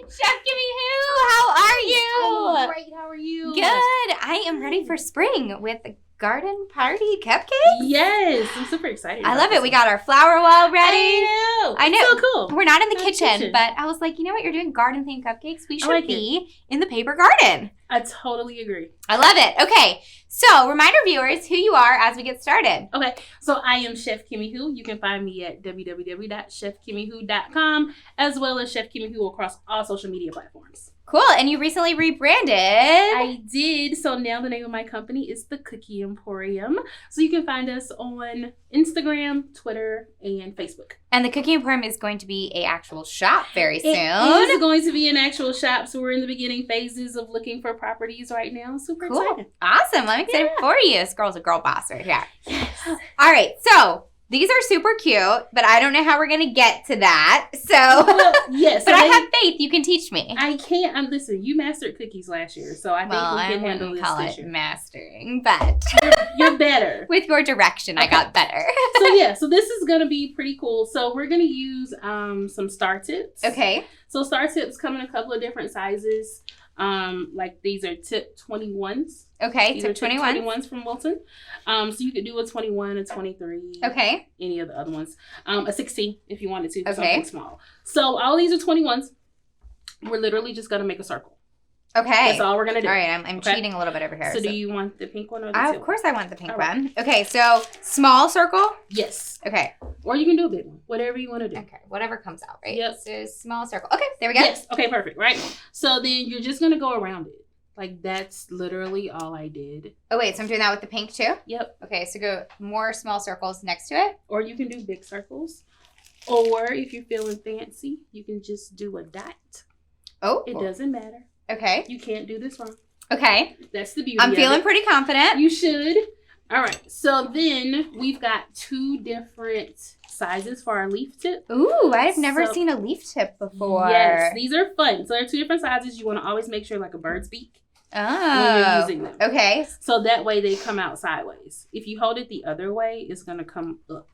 Chef Kimihou, how are you? I'm great. How are you? Good. I am ready for spring with Garden Party Cupcakes. Yes, I'm super excited. I love it. We got our flower wall ready. I know. It's so cool. We're not in the kitchen, but I was like, you know what? You're doing garden themed cupcakes. We should be in the paper garden. I totally agree. I love it. Okay, so remind our viewers who you are as we get started. Okay, so I am Chef Kimihou. You can find me at www.chefkimihou.com as well as Chef Kimihou across all social media platforms. Cool, and you recently rebranded. I did. So now the name of my company is The Cookie Emporium. So you can find us on Instagram, Twitter, and Facebook. And The Cookie Emporium is going to be an actual shop very soon. It is going to be an actual shop. So we're in the beginning phases of looking for properties right now. Super excited. Awesome. I'm excited for you. This girl's a girl boss right here. Yes. All right. So these are super cute, but I don't know how we're going to get to that. So, yes. But I have faith you can teach me. I can't. Listen, you mastered cookies last year, so I think we can handle this call this it year. Mastering, but you're better. With your direction, I got better. So this is going to be pretty cool. So we're going to use some star tips. Okay. So star tips come in a couple of different sizes. Like these are tip 21s. Okay, tip 21s from Wilton. So you could do a 21, a 23. Okay. Any of the other ones. A 16 if you wanted to. Okay. Something small. So all these are 21s. We're literally just going to make a circle. Okay. That's all we're going to do. All right, I'm cheating a little bit over here. So do you want the pink one or the teal one? Of course I want the pink one. Okay, so small circle? Yes. Okay. Or you can do a big one. Whatever you want to do. Okay, whatever comes out, right? Yep. So small circle. Okay, there we go. Yes. Okay, perfect, right? So then you're just going to go around it. Like, that's literally all I did. Oh, wait, so I'm doing that with the pink too? Yep. Okay, so go more small circles next to it. Or you can do big circles. Or if you're feeling fancy, you can just do a dot. Oh. It doesn't matter. Okay. You can't do this wrong. Okay. That's the beauty I'm feeling pretty confident. You should. All right. So then we've got two different sizes for our leaf tip. Ooh, I've never seen a leaf tip before. Yes, these are fun. So they're two different sizes. You want to always make sure like a bird's beak. Oh. When you're using them. Okay. So that way they come out sideways. If you hold it the other way, it's going to come up.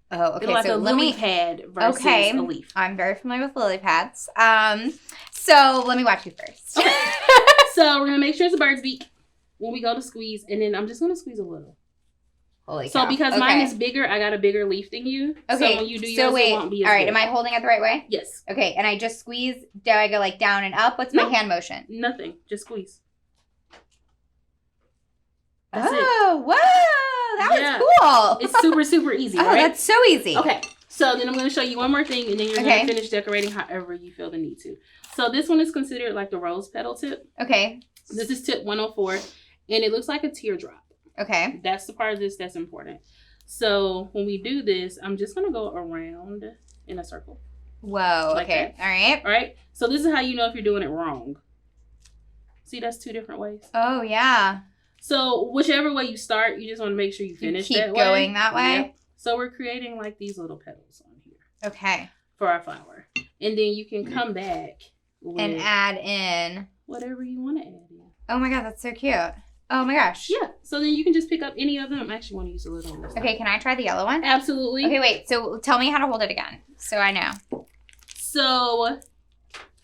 Oh, okay. It's like so a lily pad versus a leaf. I'm very familiar with lily pads. So let me watch you first. Okay. So we're going to make sure it's a bird's beak when we go to squeeze. And then I'm just going to squeeze a little. Holy cow. So because mine is bigger, I got a bigger leaf than you. Okay. So when you do yours, it won't be as all right. big. Am I holding it the right way? Yes. Okay. And I just squeeze. Do I go like down and up? What's my hand motion? Nothing. Just squeeze. That's it. Whoa. That was cool. It's super, super easy, right? That's so easy. Okay. So then I'm going to show you one more thing, and then you're going to finish decorating however you feel the need to. So this one is considered like the rose petal tip. Okay. This is tip 104, and it looks like a teardrop. Okay. That's the part of this that's important. So when we do this, I'm just going to go around in a circle. Whoa. Like okay. that. All right. All right. So this is how you know if you're doing it wrong. See, that's two different ways. Oh, yeah. So whichever way you start, you just want to make sure you finish that way. Keep going that way? Yep. So we're creating like these little petals on here. Okay. For our flower. And then you can come back and add in whatever you want to add in. Oh my God, that's so cute. Oh my gosh. Yeah. So then you can just pick up any of them. I actually want to use a little one. Okay, can I try the yellow one? Absolutely. Okay, wait. So tell me how to hold it again so I know. So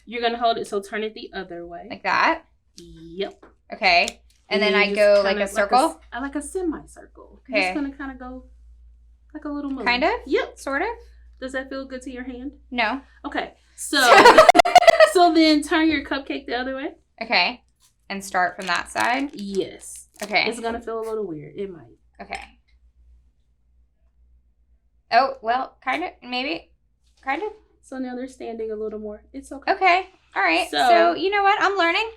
you're going to hold it. So turn it the other way. Like that? Yep. Okay. And then I go like a circle? I like a semicircle. Okay. Just going to kind of go like a little moon. Kind of? Yep. Sort of? Does that feel good to your hand? No. Okay. So, so then turn your cupcake the other way. Okay. And start from that side? Yes. Okay. It's going to feel a little weird. It might. Okay. Oh, well, kind of. Maybe. Kind of. So now they're standing a little more. It's okay. Okay. All right. So you know what? I'm learning.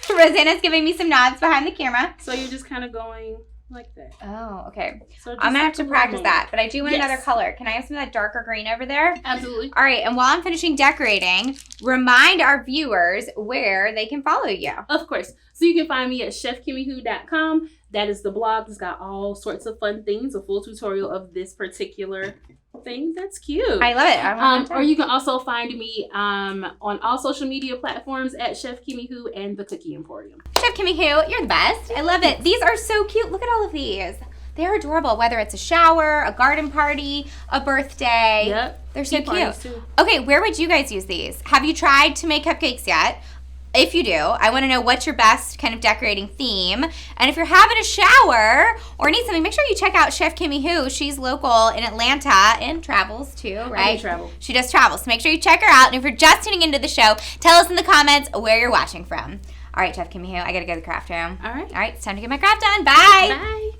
Rosanna's giving me some nods behind the camera. So you're just kind of going like that. Oh, okay. So I'm going to have to practice that. But I do want another color. Can I have some of that darker green over there? Absolutely. All right. And while I'm finishing decorating, remind our viewers where they can follow you. Of course. So you can find me at chefkimihou.com. That is the blog. It's got all sorts of fun things. A full tutorial of this particular thing. That's cute. I love it. Or you can also find me on all social media platforms at Chef Kimihou and The Cookie Emporium. Chef Kimihou, you're the best. I love it. These are so cute. Look at all of these. They're adorable, whether it's a shower, a garden party, a birthday. Yep. They're so cute. Too. Okay, where would you guys use these? Have you tried to make cupcakes yet? If you do, I want to know what's your best kind of decorating theme. And if you're having a shower or need something, make sure you check out Chef Kimihou. She's local in Atlanta and travels too, right? I do travel. She does travel. So make sure you check her out. And if you're just tuning into the show, tell us in the comments where you're watching from. All right, Chef Kimihou, I got to go to the craft room. All right. All right, it's time to get my craft done. Bye. Bye.